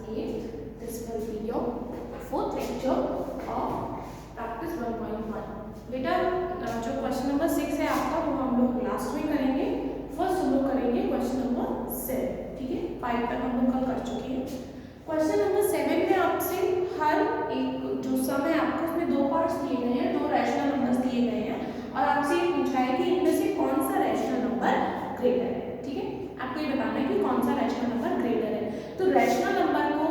8. This will be your fourth lecture of practice 1.1. बेटा जो question number 6 है आपका वो हम लोग लास्ट में करेंगे। फर्स्ट हम लोग करेंगे क्वेश्चन नंबर 7, ठीक है। 5 तक हम लोग कल कर चुके हैं। क्वेश्चन नंबर 7 में आपसे हर एक जो सम है आपको उसमें दो पार्ट्स दिए गए हैं, दो रैशनल नंबर्स दिए गए हैं और आपसे ये पूछा है कि इनमें से कौन सा रैशनल नंबर ग्रेटर है, ठीक है। आपको ये बताना है कि कौन सा रैशनल नंबर ग्रेटर है। तो रैशनल नंबर को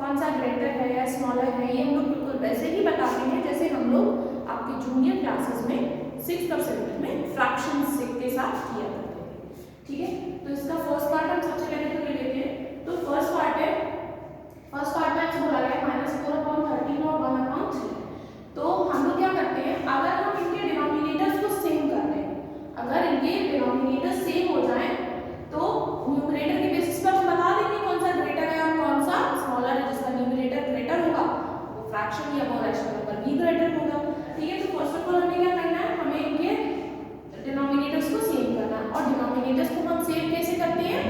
कौन सा ग्रेटर है या स्मॉलर है ये हम लोग बिल्कुल वैसे ही बताते हैं जैसे हम लोग आपके जूनियर क्लासेस में 6th और 7th में फ्रैक्शंस के साथ किया करते थे, ठीक है। तो इसका फर्स्ट पार्ट हम सबसे पहले तो ले लेते हैं। तो फर्स्ट पार्ट में आपसे बोला गया -4/13 और 1/3। तो हम लोग क्या करते हैं, अगर हम इनके डिनोमिनेटर्स को सेम कर दें, अगर इनके डिनोमिनेटर्स सेम हो जाएं तो न्यूमरेटर के बेसिस पर हम बता देंगे कौन सा ग्रेटर है और कौन सा स्मॉलर है। जिसका न्यूमरेटर ग्रेटर होगा वो फ्रैक्शन या वो रैशनल नंबर भी ग्रेटर होगा, ठीक है। तो फर्स्ट ऑफ ऑल हमें क्या करना है, हमें इनके डिनोमिनेटर्स को सेम करना है। और डिनोमिनेटर्स को हम सेम कैसे करते हैं,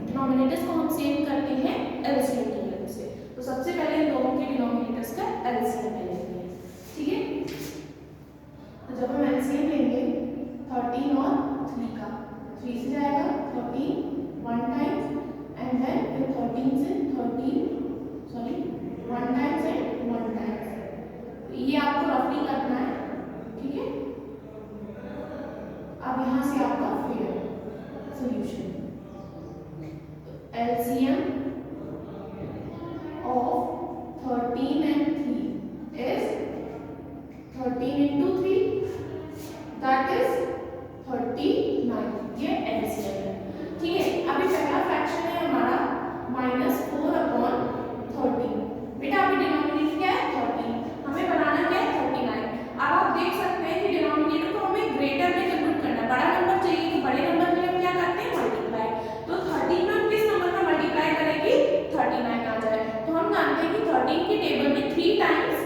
डिनोमिनेटर्स को हम सेम करते हैं एलसीएम की हेल्प से। तो सबसे पहले इन दोनों के डिनोमिनेटर्स का एलसीएम ले लेंगे, ठीक है। तो जब हम एलसीएम लेंगे 13 और 3 का, 3 से जाएगा 13 1 टाइम्स एंड देन फिर 13 से 1 टाइम्स एंड 1 टाइम्स। तो ये आपको रफली करना है, ठीक है। अब यहाँ से आपका फिर solution LCM of 13 and 3 is 13 into 3 that is 39। ये एलसीएम है, ठीक है। अभी पहला फ्रैक्शन है हमारा -4/13। बेटा अभी डिनोमिनेटर क्या है 13, हमें बनाना क्या है 39। अब आप देख सकते हैं कि डिनोमिनेटर को हमें ग्रेटर में कन्वर्ट करना है। बड़ा नंबर चाहिए तो बड़े नंबर में हम क्या करते हैं मल्टीप्लाई। तो 13 में किस नंबर का मल्टीप्लाई करेंगे 39 आ जाए। तो हम जानते हैं कि 13 की टेबल में 3 टाइम्स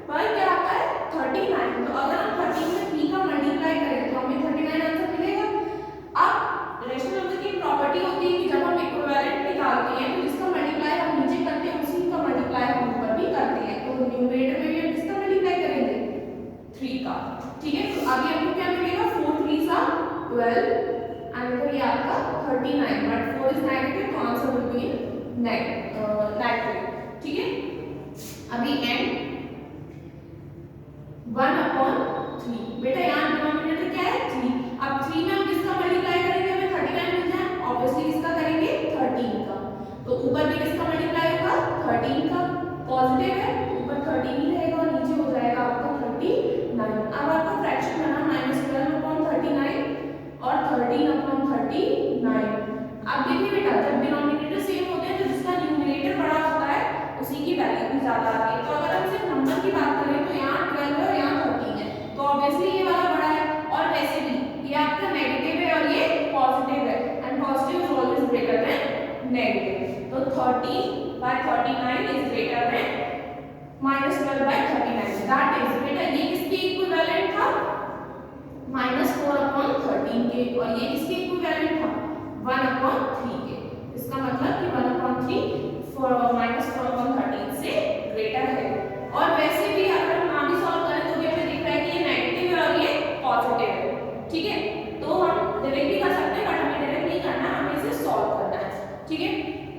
पर क्या आता है 39। तो अगर हम 13 में 3 का मल्टीप्लाई करें तो हमें 39 आंसर मिलेगा। अब रैशनल नंबर की प्रॉपर्टी होती है कि जब हम इक्विवेलेंट निकालते हैं तो जिसका मल्टीप्लाई हम नीचे करते हैं उसी का मल्टीप्लाई हम ऊपर भी करते हैं। तो न्यूमरेटर में भी हम किसका मल्टीप्लाई करेंगे 3 का, ठीक है। तो अभी हमको क्या मिलेगा 4 3 12 एंड फिर ये आपका 39 बट 4 इज नेगेटिव तो आंसर विल बी नेगेटिव, ठीक है। अभी एंड 1/3। बेटा यहाँ डिनोमिनेटर क्या है 3। अब 3 में हम किसका मल्टीप्लाई करेंगे हमें 39 मिल जाए, ऑब्वियसली किसका करेंगे 13 का। तो ऊपर भी किसका मल्टीप्लाई होगा 13 का, पॉजिटिव है ऊपर 13 ही रहेगा और नीचे हो जाएगा आपका 39। अब आपका फ्रैक्शन बना -12/39 और 13/39। अब देखिए बेटा जब डिनोमिनेटर सेम होते हैं तो जिसका न्यूमरेटर बड़ा होता है उसी की वैल्यू भी ज्यादा आती है। तो अगर हम सिर्फ नंबर की बात करें तो यहाँ 12 है और यहाँ 13 है, तो ऑब्वियसली ये वाला बड़ा है। और वैसे भी ये आपका नेगेटिव है और ये पॉजिटिव है and positive is always greater than negative. तो 13/39 is greater than -12/39। That is बेटा ये किसके इक्विवेलेंट था -4/13 के और ये किसके इक्विवेलेंट था 1/3 के। इसका मतलब कि 1/3 -4/13 से ग्रेटर है। और वैसे भी अगर हम ना भी सॉल्व करें तो भी हमें दिख रहा है कि ये नेगेटिव है और ये पॉजिटिव है, ठीक है। तो हम डायरेक्ट भी कर सकते हैं बट हमें डायरेक्ट नहीं करना, हमें इसे सॉल्व करना है, ठीक है।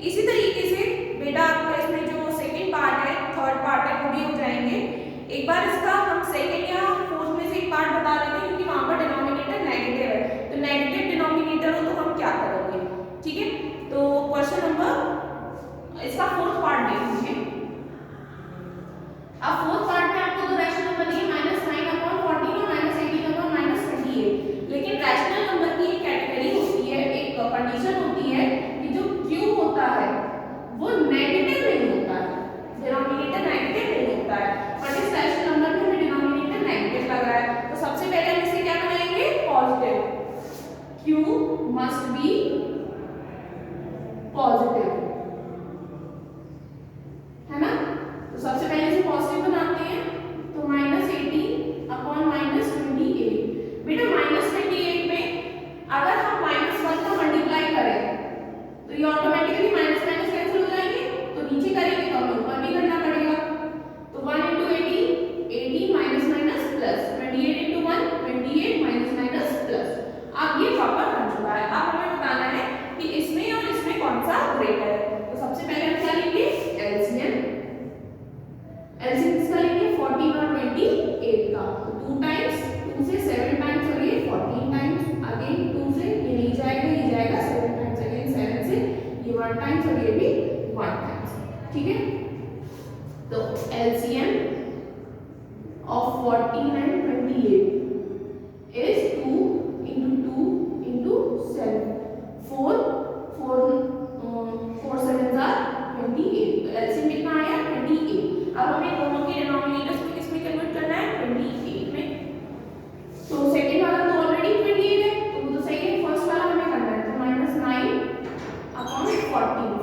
इसी तरीके से बेटा आपका इसमें जो सेकंड पार्ट है थर्ड पार्ट है वो भी हो जाएंगे। एक बार इसका हम सेकंड या फोर्थ में से एक पार्ट बता देते हैं क्योंकि वहां पर डिनोमिनेटर नेगेटिव है। तो नेगेटिव डिनोमिनेटर हो तो हम क्या करेंगे, ठीक है। तो क्वेश्चन नंबर इसका फोर्थ पार्ट देख लीजिए। अब फोर्थ पार्ट में आपको दो रैशनल नंबर दिए -9/14 और -18/28। लेकिन रैशनल नंबर की एक कैटेगरी होती है, एक कंडीशन होती है कि जो क्यूब होता है वो नेगेटिव नहीं होता है, डिनोमिनेटर नेगेटिव नहीं होता है। बट इस रैशनल नंबर में हमें डिनोमिनेटर नेगेटिव लग रहा है तो सबसे पहले हम इसे क्या बनाएंगे positive. Cube must be positive, है ना। तो सबसे पहले इसे पॉजिटिव बनाते हैं। तो -18/-28। बेटा -28 में अगर हम -1 का मल्टीप्लाई करें तो ये ऑटोमेटिकली माइनस माइनस कैंसिल हो जाएंगे, तो नीचे करेंगे 1 टाइम्स और ये भी 1 टाइम्स, ठीक है। तो LCM of 14 and 28 is 2 into 2 into 7, 4 7s are 28, तो LCM कितना आया 28। अब हमें दोनों के डिनोमिनेटर्स को किसमें कन्वर्ट करना है 28 में। तो सेकंड वाला तो ऑलरेडी 28 है तो वो तो सही है, फर्स्ट वाला हमें करना है तो -9 अपॉन 14 को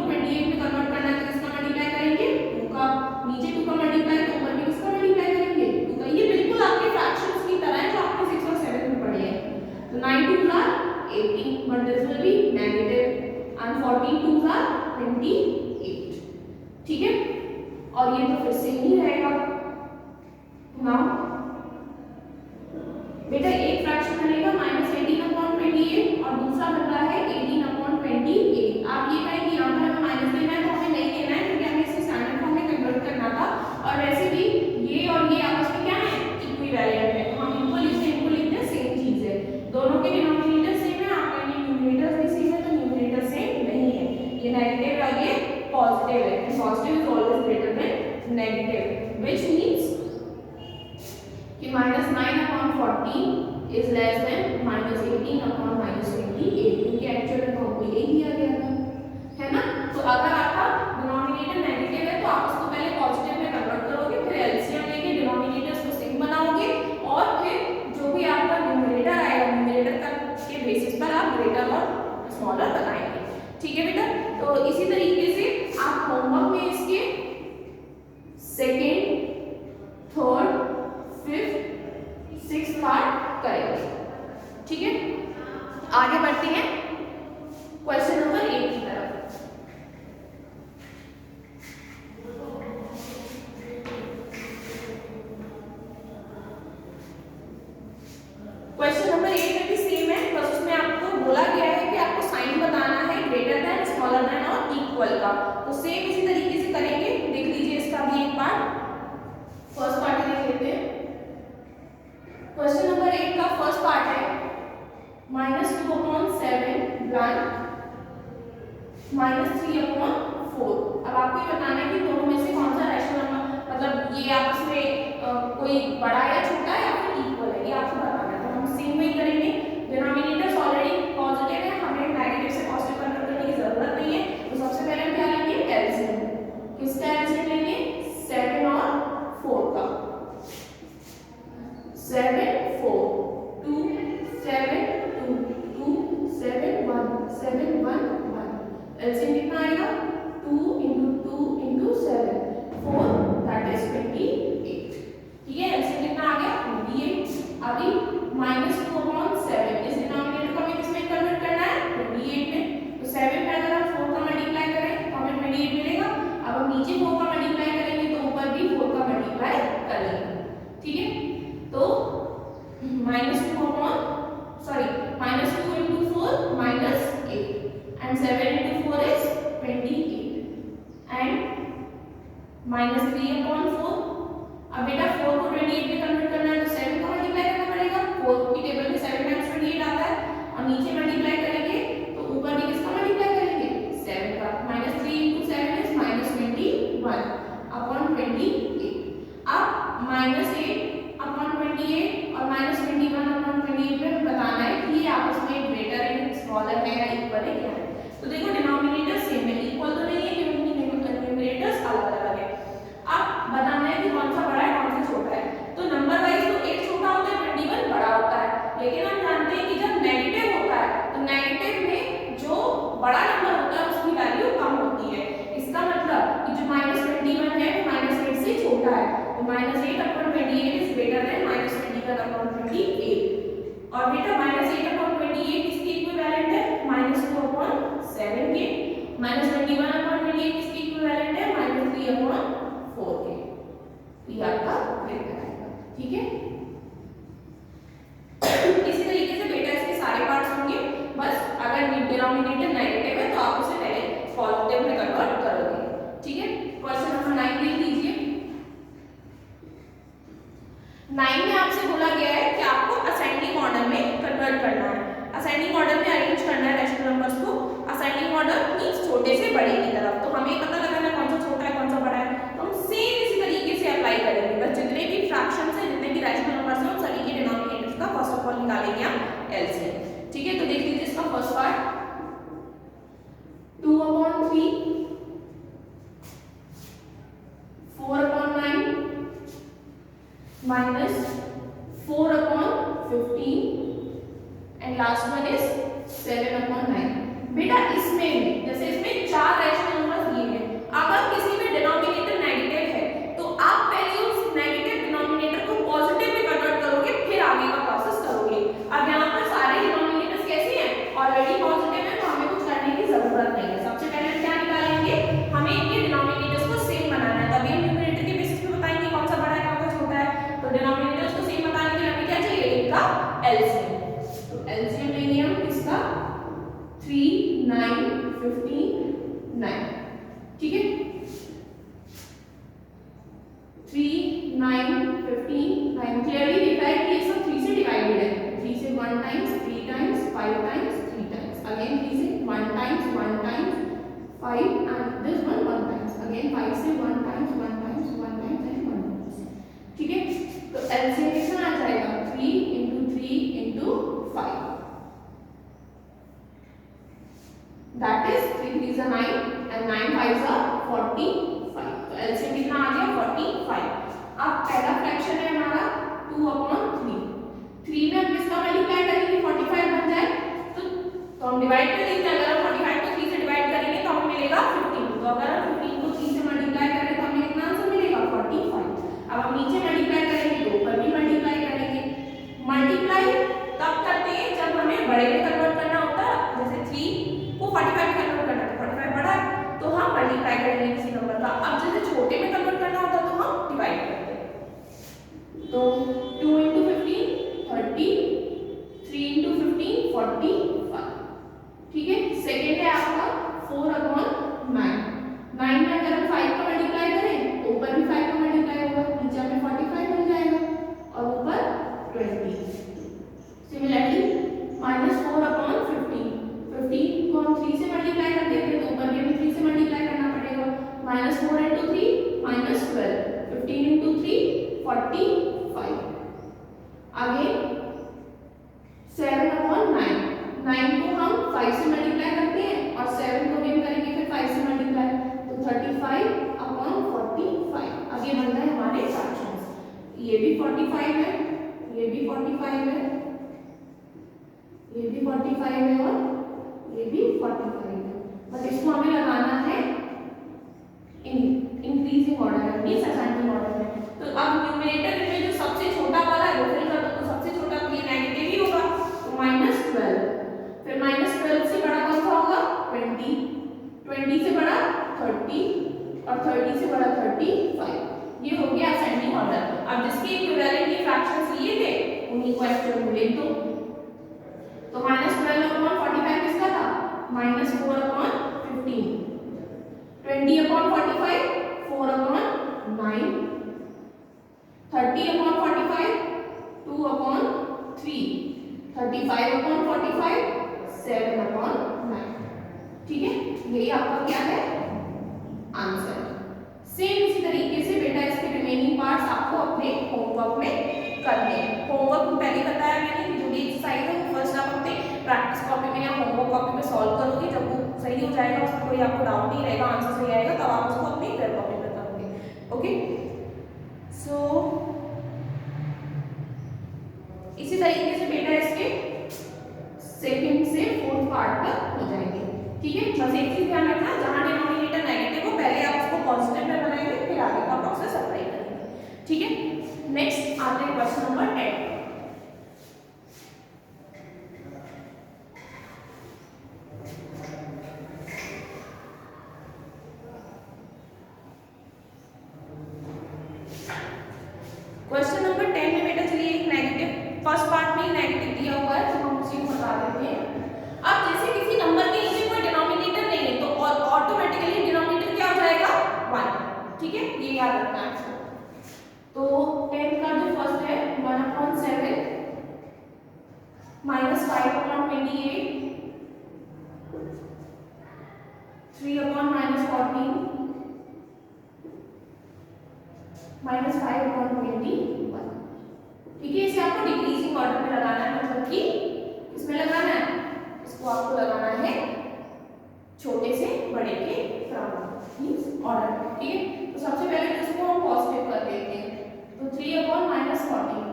28 में कन्वर्ट करना है तो किसका मल्टीप्लाई करेंगे 2 का, नीचे 2 का मल्टीप्लाई तो ऊपर भी किसका मल्टीप्लाई करेंगे 2 का। ये बिल्कुल आपके फ्रैक्शंस की तरह है जो आपने 6 और 7 में पढ़े हैं। तो 9 2s are 18 but this will be negative and 14 2s are 28, ठीक है। और ये तो फिर से ही रहेगा। नाउ बेटा एक फ्रैक्शन बनेगा -18/28 और दूसरा बन रहा है 18/28। आप ये कहें कि यहाँ पर हमें माइनस लेना है तो हमें नहीं लेना है क्योंकि हमें इसे स्टैंडर्ड फॉर्म में कन्वर्ट करना था, और वैसे भी ये और ये आपस में क्या है इक्विवेलेंट है, तो हम इनको लिखते हैं सेम चीज है, दोनों के डिनोमिनेटर सेम है। आप कहेंगे न्यूमरेटर भी सेम है तो न्यूमरेटर सेम नहीं है, ये नेगेटिव और ये पॉजिटिव है, positive is always greater than negative, which means कि -9/14 इज लेस देन -18/-28, क्योंकि एक्चुअल में तो हमको यही दिया गया था, है ना। तो अगर आपका डिनोमिनेटर नेगेटिव है तो आप उसको पहले पॉजिटिव में कन्वर्ट करोगे, फिर एलसीएम लेके डिनोमिनेटर्स को सेम बनाओगे और फिर जो भी आपका न्यूमरेटर आएगा न्यूमरेटर के बेसिस पर आप ग्रेटर और स्मॉलर बनाएंगे, ठीक है बेटा। तो इसी तरीके से आप होमवर्क में इसके second, third, fifth, sixth part करेंगे, ठीक है। आगे बढ़ते हैं क्वेश्चन नंबर 8 की तरफ। क्वेश्चन नंबर 8 में भी सेम है, बस उसमें आपको बोला गया है कि आपको साइन बताना है ग्रेटर देन, स्मॉलर देन और इक्वल का। तो सेम इसी तरीके से करेंगे, देख लीजिए इसका भी एक पार्ट, फर्स्ट पार्ट देख लेते हैं। क्वेश्चन नंबर 8 का फर्स्ट पार्ट है -2/7 -3/4। अब आपको ये बताना है कि दोनों में से कौन सा रैशनल नंबर, मतलब ये आपस में कोई बड़ा या छोटा है या फिर इक्वल है, ये आपको बताना है। तो हम सेम वही करेंगे, डिनोमिनेटर्स ऑलरेडी पॉजिटिव है, हमें नेगेटिव से पॉजिटिव कन्वर्ट करने की जरूरत नहीं है। तो सबसे पहले हम क्या लेंगे एलसीएम, किसका एलसीएम लेंगे 7 और 4 का, 7 4 2 7 2 2 7 1 7 1 1, एलसीएम कितना आएगा 2 into 2 into 7 4 that is 28, ठीक है। एलसीएम कितना आ गया 28। अभी -2/7 इस डिनोमिनेटर को हमें किसमें कन्वर्ट करना है 28 में, तो 7 में अगर हम 4 का मल्टीप्लाई करें तो हमें 28 मिलेगा। अब हम नीचे 4 का मल्टीप्लाई करेंगे तो ऊपर भी 4 का मल्टीप्लाई करेंगे, ठीक है। तो -2 into 4 -8 and 7 into 4 is 28 and -3/4। अब बेटा 4 को 28 में कन्वर्ट करना है तो 7 का मल्टीप्लाई करना पड़ेगा, 4 की टेबल में 7 टाइम्स 28 आता है, और नीचे मल्टीप्लाई करेंगे तो ऊपर भी किसका मल्टीप्लाई करेंगे 7 का, -3 into 7 is -21/28। अब -8/28 और -21/28 में बताना है कि ये आपस में ग्रेटर है, स्मॉलर है या इक्वल है क्या है। तो देखो डिनोमिनेटर सेम है, इक्वल तो नहीं है क्योंकि न्यूमरेटर्स अलग अलग है। अब बताना है कि कौन सा बड़ा है कौन सा छोटा है। तो नंबर वाइज तो 8 छोटा होता है 21 बड़ा होता है, लेकिन हम जानते हैं कि जब नेगेटिव होता है तो नेगेटिव में जो बड़ा नंबर होता है उसकी वैल्यू कम होती है। इसका मतलब कि जो -21 है वो -8 से छोटा है, तो -8/28 इज ग्रेटर देन -21/28। और बेटा -8/28 किसके इक्विवेलेंट है -2/7 के, -21/28 किसके इक्विवेलेंट है -3/4 के। ये आपका ग्रेटर आएगा, ठीक है। इसी तरीके से बेटा इसके सारे पार्ट्स होंगे, बस अगर डिनोमिनेटर नेगेटिव है तो आप उसे पहले पॉजिटिव में कन्वर्ट करोगे, ठीक है। क्वेश्चन नंबर 9 देख लीजिए। 9 में आपसे बोला गया है कि आपको असेंडिंग ऑर्डर में कन्वर्ट करना है, असेंडिंग ऑर्डर में अरेंज करना है रैशनल नंबर्स को। असेंडिंग ऑर्डर मीन्स छोटे से बड़े की तरफ। तो हमें पता लगाना कौन सा छोटा है कौन सा बड़ा है, तो हम सेम इसी तरीके से अप्लाई करेंगे। बस जितने भी फ्रैक्शंस हैं, जितने भी रैशनल नंबर्स हैं, उन सभी के डिनोमिनेटर्स का फर्स्ट ऑफ ऑल निकालेंगे हम एलसीएम। ठीक है, तो देख लीजिए इसका first part 2/3 4/9 minus 4/15 and last one is 7/9। बेटा इसमें जैसे इसमें चार रैशनल नंबर्स दिए हैं, अगर किसी में डिनोमिनेटर नेगेटिव है तो आप पहले उस नेगेटिव डिनोमिनेटर को पॉजिटिव में कन्वर्ट करोगे, फिर आगे का प्रोसेस करोगे। अब यहाँ पर सारे डिनोमिनेटर्स कैसे हैं, ऑलरेडी पॉजिटिव है, तो हमें कुछ करने की जरूरत नहीं है। सबसे पहले क्या निकालेंगे, हमें इनके डिनोमिनेटर्स को सेम बनाना है, तभी हम न्यूमरेटर के बेसिस पे बताएंगे कौन सा बड़ा है कौन सा छोटा है। तो डिनोमिनेटर्स को सेम बताने के लिए हमें क्या चाहिए, इनका एलसीएम। तो एलसीएम लेंगे हम इसका 3 9 15 9। ठीक है, 3 9 15 9 क्लियरली दिख रहा है कि ये सब 3 से डिवाइडेड है। 3 से 1 times 3 times 5 times 3 times, again 3 से 1 times 5 and this one 1 times, again 5 से 1 times 1 times 1 times and 1 times. ठीक है, तो एलसीएम कितना आ जाएगा, 3 × 3 × 5, that is 3 3s are 9 and 9 5s are 45। तो एलसीएम कितना आ गया 45। अब पहला फ्रैक्शन है हमारा 2/3, 3 में हम किसका मल्टीप्लाई करेंगे 45 बन जाए, तो हम डिवाइड कर देंगे। अगर हम 45 को 3 से डिवाइड करेंगे तो हमें मिलेगा 15। तो अगर हम 15 को 3 से मल्टीप्लाई करें तो हमें कितना आंसर मिलेगा 45। अब हम नीचे मल्टीप्लाई करेंगे तो ऊपर भी मल्टीप्लाई करेंगे। मल्टीप्लाई तब करते हैं जब हमें बड़े में कन्वर्ट करना होता है, जैसे 3 को 45 में कन्वर्ट करना है, 45 बड़ा है तो हम मल्टीप्लाई करेंगे किसी नंबर का। अब जैसे छोटे में कन्वर्ट करना होता है तो हम डिवाइड करते हैं। तो 2 × 15 30, 3 × 15 45। ठीक है, सेकेंड है आपका 4/9। 9 में अगर हम 5 का मल्टीप्लाई करें तो ऊपर भी 5 का मल्टीप्लाई होगा, नीचे में 45 मिल जाएगा और ऊपर 20। सिमिलरली -4/15, 15 को हम 3 से मल्टीप्लाई कर देते हैं तो ऊपर भी हमें 3 से मल्टीप्लाई करना पड़ेगा। -4 × 3 -12, 15 × 3 45। आगे 7/9, 9 को हम 5 से मल्टीप्लाई करते हैं और 7 को भी करेंगे फिर 5 से मल्टीप्लाई, तो 35/45। आगे बनता है हमारे फ्रैक्शंस, ये भी 45 है, ये भी 45 है, ये भी 45 है और ये भी 45 है। बट इसको हमें लगाना है increasing order means ascending order में। तो अब न्यूमरेटर में जो सबसे छोटा वाला है वो फिल कर दो, तो सबसे छोटा तो ये नेगेटिव ही होगा, तो -12। फिर -12 से बड़ा कौन सा होगा 20, 20 से बड़ा 30 और 30 से बड़ा 35। ये हो गया असेंडिंग ऑर्डर। अब जिसके इक्विवेलेंट फ्रैक्शंस लिए थे उन्हीं को एक्चुअल में लिख दो। तो -12/45 किसका था, -4/15, 20/45 4/9, 30/45 2/3, 35/45 7/9। ठीक है, यही आपका क्या है आंसर। सेम इसी तरीके से बेटा इसके रिमेनिंग पार्ट्स आपको अपने होमवर्क में करने हैं। होमवर्क पहले बताया मैंने कि जो भी एक्सरसाइज है वो फर्स्ट आप अपने प्रैक्टिस कॉपी में या होमवर्क कॉपी में सॉल्व करोगे। जब वो सही हो जाएगा, उसमें कोई आपको डाउट नहीं रहेगा, आंसर सही आएगा, तब आप उसको अपनी फेयर कॉपी में करोगे। ओके, सो इसी तरीके से बेटा इसके सेकंड से फोर्थ पार्ट तक हो जाएंगे। ठीक है, बस एक चीज ध्यान रखना, जहां डिनोमिनेटर नेगेटिव हो पहले आप उसको पॉजिटिव में बनाएंगे, फिर आगे का प्रोसेस अप्लाई करेंगे। ठीक है, नेक्स्ट आते हैं क्वेश्चन नंबर 10। क्वेश्चन नंबर 10 में बेटा चलिए एक नेगेटिव फर्स्ट पार्ट में नेगेटिव दिया हुआ है, तो हम उसी को बता देते हैं। अब जैसे किसी नंबर के नीचे कोई डिनोमिनेटर नहीं है तो ऑटोमेटिकली डिनोमिनेटर क्या हो जाएगा 1। ठीक है, ये याद रखना है आपको। तो 10 का जो फर्स्ट है 1/7 -5/28 -5/21। ठीक है, इसे आपको डिक्रीजिंग ऑर्डर में लगाना है, मतलब कि इसमें लगाना है, इसको आपको लगाना है छोटे से बड़े के क्रम मींस ऑर्डर। ठीक है, तो सबसे पहले तो इसको हम पॉजिटिव कर देते हैं, तो 3/-40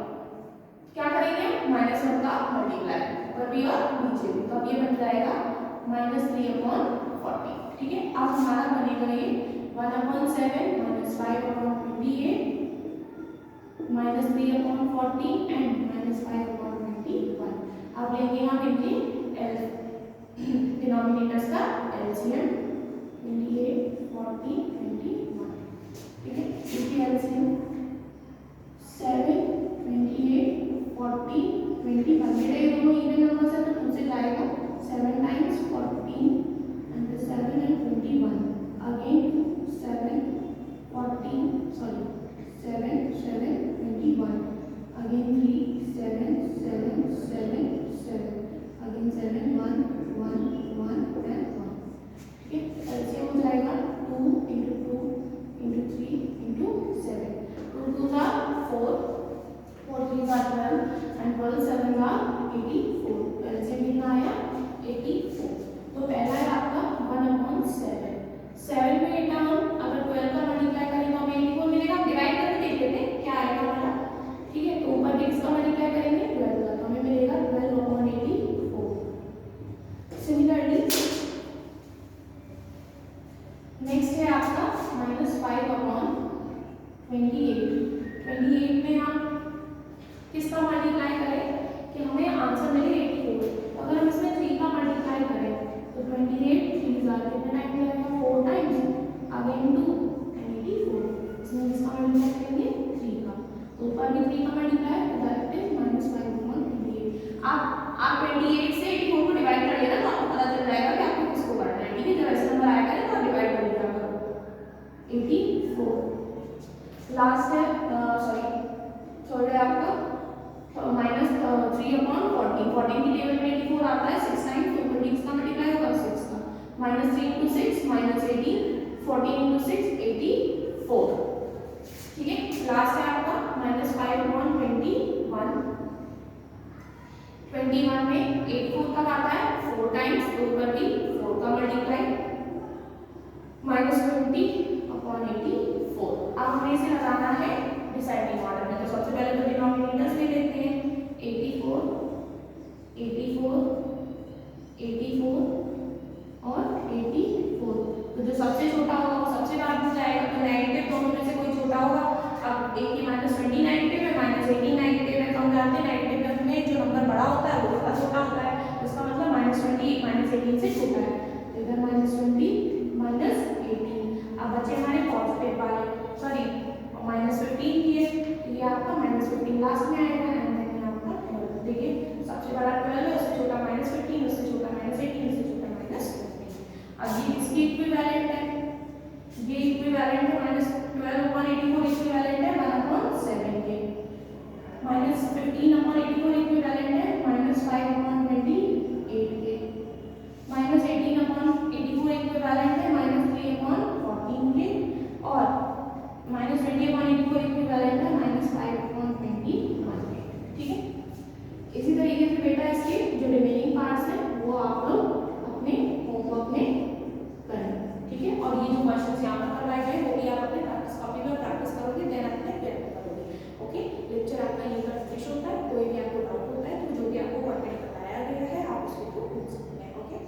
क्या करेंगे, -1 का मल्टीप्लाई ऊपर भी और नीचे भी, तो अब ये बन जाएगा -3/40। ठीक है, अब हमारा बनेगा ये 1/7 -5/28 -3/40 एंड -5/21। अब लेंगे हम इनके डिनोमिनेटर्स का एलसीएम 28 40 21। ठीक है, इसकी एलसीएम 7 28 40 21। मेरे ये दोनों इवन नंबर्स है तो 2 से जाएगा, 7 times 14 and 7 and 21 again 7 14 sorry 7 7 21 again 3 7 7 7 7 again 7 1 1 1 and 1। ठीक है, एलसीएम हो जाएगा 2 into 2 into 3 into 7। 2 2s are 4 4 3s are 12 and 12 7s are 84। LCM कितना आया 84। तो पहला है आपका 1/7। 7 में टर्म अगर 12 का मल्टीप्लाई करें तो हमें 84 मिलेगा। डिवाइड करके देख लेते हैं क्या आएगा हमारा। ठीक है, तो ऊपर भी इसका मल्टीप्लाई करेंगे 12 का, तो हमें मिलेगा 12/84। सिमिलरली नेक्स्ट है आपका -5/28। 28 में हम किसका मल्टीप्लाई करें कि हमें आंसर मिले 84। अगर हम इसमें 3 का मल्टीप्लाई करें तो 28 3 कितने टाइम जाएगा 4 टाइम्स अगेन 2 and 84। इसमें इसका मल्टीप्लाई करेंगे 3 का, तो ऊपर भी 3 का मल्टीप्लाई तो दैट इज -5/28। आप 28 से 84 को डिवाइड कर लेना तो आपको पता चल जाएगा कि आपको किसको करना है। ठीक है, जब ऐसा नंबर आएगा तो आप डिवाइड कर लिया करो 84। लास्ट है सॉरी थर्ड है आपका -3/14। 14 की टेबल में 84 आता है 6 टाइम्स, तो ऊपर इसका मल्टीप्लाई होगा 6 का, -3 into 6 -18 14 into 6 84। ठीक है, लास्ट है आपका -5/21। 21 में 84 कब आता है 4 टाइम्स, तो ऊपर भी 4 का मल्टीप्लाई -20/84। अब हमें इसे लगाना है डिसाइडिंग ऑर्डर में, तो सबसे पहले तो डिनोमिनेटर्स ले लेते हैं 84 84 84 और 84। तो जो सबसे छोटा होगा वो सबसे बाद में जाएगा, तो नेगेटिव दोनों में से कोई छोटा होगा। अब एक ही -20 नेगेटिव है, -18 नेगेटिव है, तो हम जानते हैं नेगेटिव में जो नंबर बड़ा होता है वो थोड़ा छोटा होता है, तो इसका मतलब -20 -18 से छोटा है, तो इधर -20 -18। अब बचे हमारे पॉजिटिव वाले सॉरी -15 की है, तो ये आपका -15 लास्ट में आएगा एंड देन आपका 12। देखिए सबसे बड़ा 12 है, उससे छोटा -15, उससे छोटा -18, उससे छोटा -15। अब ये इसकी इक्विवेलेंट है, ये इक्विवेलेंट है -12/84 इक्विवेलेंट है 1/7 के, -15/84 इक्विवेलेंट है -5/28 के, -18/84 इक्विवेलेंट है -3/14 के, और -20/84 इक्विवेलेंट है -5/21 के। ठीक है, इसी तरीके से बेटा इसके जो रिमेनिंग पार्ट्स हैं वो आप लोग अपने होमवर्क में करें। ठीक है, और ये जो क्वेश्चंस यहाँ पर करवाए गए वो भी आप अपने प्रैक्टिस कॉपी में प्रैक्टिस करोगे, देन अपने पेपर करोगे। ओके, लेक्चर आपका यहीं पर फिनिश होता है। कोई भी आपको डाउट होता है तो जो भी आपको कंटेंट बताया गया है आप उसको पूछ सकते हैं। ओके।